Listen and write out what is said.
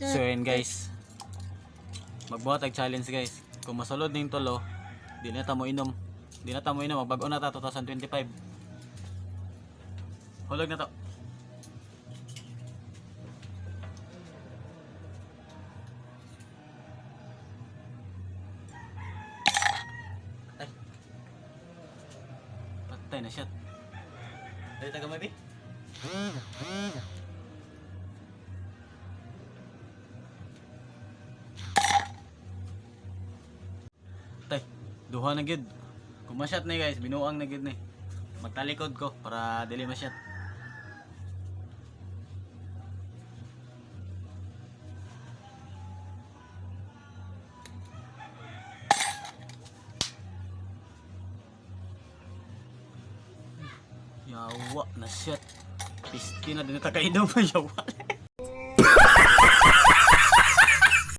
So yun guys, magbuhat ag challenge guys. Kung masulod ning tulo, di na ta mo inom. Di na ta mo inom, magbag-o na ta 2025. Hulog na to. Ay. Patay na shot. Dali taga may bi. Tay, duha na gid. Kung ma-shot na guys, binuang na gid ni. Magtalikod ko para dili ma-shot. Yawa na shot. Pisti na din nakakainom pa yawa.